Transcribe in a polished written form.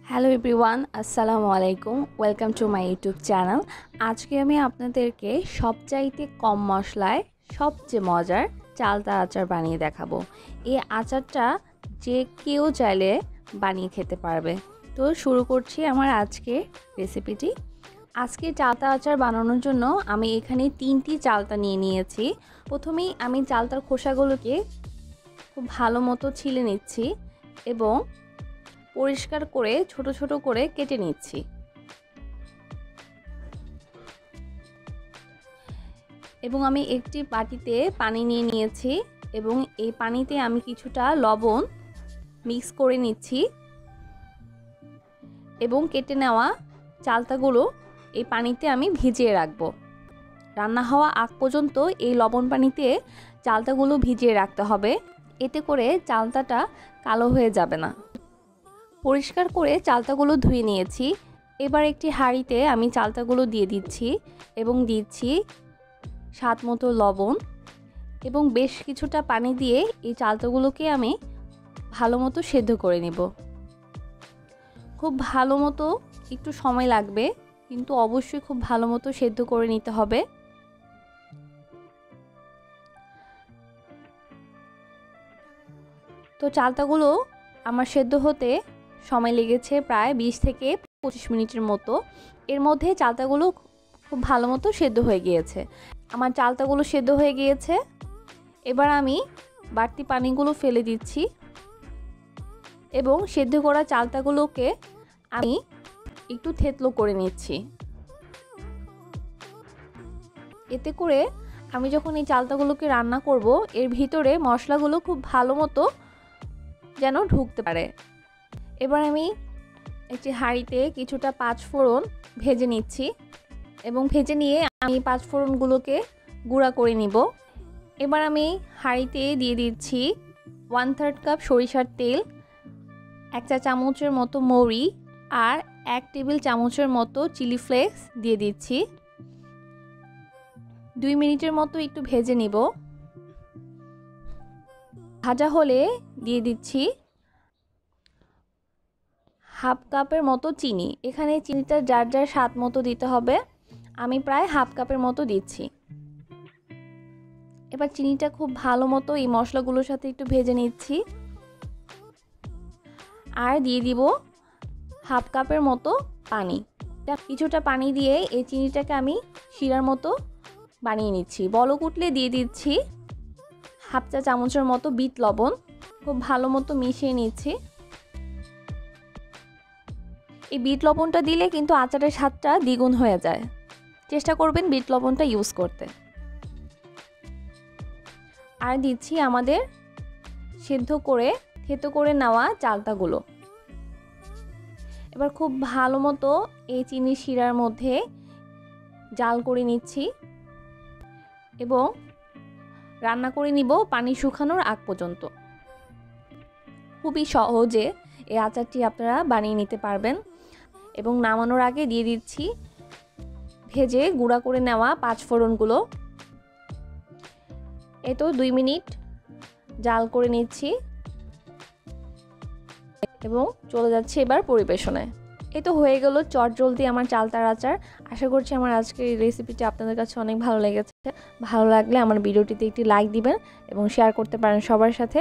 Hello everyone, আসসালামু আলাইকুম। Welcome to my YouTube channel. আজকে আমি আপনাদেরকে সবচাইতে কম মশলায় সবচেয়ে মজার চালতা আচার বানিয়ে দেখাবো। এই আচারটা যে কেউ চাইলে বানিয়ে খেতে পারবে। তো শুরু করছি আমার আজকে রেসিপিটি। আজকে চালতা আচার বানানোর জন্য আমি এখানে 3টি চালতা নিয়ে নিয়েছি। প্রথমেই আমি চালতার খোসাগুলোকে খুব ভালো মতো ছিলে নিচ্ছি এবং পরিষ্কার করে ছোট ছোট করে কেটে নিচ্ছি। এবং আমি একটি বাটিতে পানি নিয়ে নিয়েছি এবং এই পানিতে আমি কিছুটা লবণ মিক্স করে নিচ্ছি এবং কেটে নেওয়া চালতাগুলো এই পানিতে আমি ভিজিয়ে রাখবো। রান্না হওয়া আগ পর্যন্ত এই লবণ পানিতে চালতাগুলো ভিজিয়ে রাখতে হবে, এতে করে চালতাটা কালো হয়ে যাবে না। পরিষ্কার করে চালতাগুলো ধুয়ে নিয়েছি। এবার একটি হাঁড়িতে আমি চালতাগুলো দিয়ে দিচ্ছি এবং দিচ্ছি স্বাদ মতো লবণ এবং বেশ কিছুটা পানি দিয়ে এই চালতাগুলোকে আমি ভালো মতো সেদ্ধ করে নেব। খুব ভালো মতো একটু সময় লাগবে, কিন্তু অবশ্যই খুব ভালো মতো সেদ্ধ করে নিতে হবে। তো চালতাগুলো আমার সেদ্ধ হতে সময় লেগেছে প্রায় 20 থেকে 25 মিনিটের মতো। এর মধ্যে চালতাগুলো খুব ভালো মতো সেদ্ধ হয়ে গিয়েছে। আমার চালতাগুলো সেদ্ধ হয়ে গিয়েছে। এবার আমি বাড়তি পানিগুলো ফেলে দিচ্ছি এবং সেদ্ধ করা চালতাগুলোকে আমি একটু থেতলো করে নিচ্ছি। এতে করে আমি যখন এই চালতাগুলোকে রান্না করব, এর ভিতরে মশলাগুলো খুব ভালো মতো যেন ঢুকতে পারে। এবার আমি একটি হাঁড়িতে কিছুটা পাঁচফোড়ন ভেজে নিচ্ছি এবং ভেজে নিয়ে আমি পাঁচফোড়নগুলোকে গুঁড়া করে নিব। এবার আমি হাঁড়িতে দিয়ে দিচ্ছি 1/3 কাপ সরিষার তেল, 1 চা চামচের মতো মৌরি আর 1 টেবিল চামচের মতো চিলি ফ্লেক্স দিয়ে দিচ্ছি। 2 মিনিটের মতো একটু ভেজে নিব। ভাজা হলে দিয়ে দিচ্ছি হাফ কাপের মতো চিনি। এখানে চিনিটা যার যার স্বাদ মতো দিতে হবে, আমি প্রায় হাফ কাপের মতো দিচ্ছি। এবার চিনিটা খুব ভালো মতো এই মশলাগুলোর সাথে একটু ভেজে নিচ্ছি আর দিয়ে দিব হাফ কাপের মতো পানি। কিছুটা পানি দিয়ে এই চিনিটাকে আমি শিরার মতো বানিয়ে নিচ্ছি। বলক উঠলে দিয়ে দিচ্ছি হাফ চা চামচের মতো বিট লবণ। খুব ভালো মতো মিশিয়ে নিচ্ছি। এই বিট লবণটা দিলে কিন্তু আচারের স্বাদটা দ্বিগুণ হয়ে যায়। চেষ্টা করবেন বিট লবণটা ইউজ করতে। আর দিচ্ছি আমাদের সেদ্ধ করে থেতো করে নেওয়া চালতাগুলো। এবার খুব ভালো মতো এই চিনি শিরার মধ্যে জাল করে নিচ্ছি এবং রান্না করে নিব পানি শুকানোর আগ পর্যন্ত। খুবই সহজে এই আচারটি আপনারা বানিয়ে নিতে পারবেন। এবং নামানোর আগে দিয়ে দিচ্ছি ভেজে গুঁড়া করে নেওয়া পাঁচফোড়নগুলো। এই তো 2 মিনিট জাল করে নিচ্ছি এবং চলে যাচ্ছে এবার পরিবেশনায়। এই তো হয়ে গেল চটজলদি আমার চালতার আচার। আশা করছি আমার আজকের এই রেসিপিটি আপনাদের কাছে অনেক ভালো লেগেছে। ভালো লাগলে আমার ভিডিওটিতে একটি লাইক দিবেন এবং শেয়ার করতে পারেন সবার সাথে।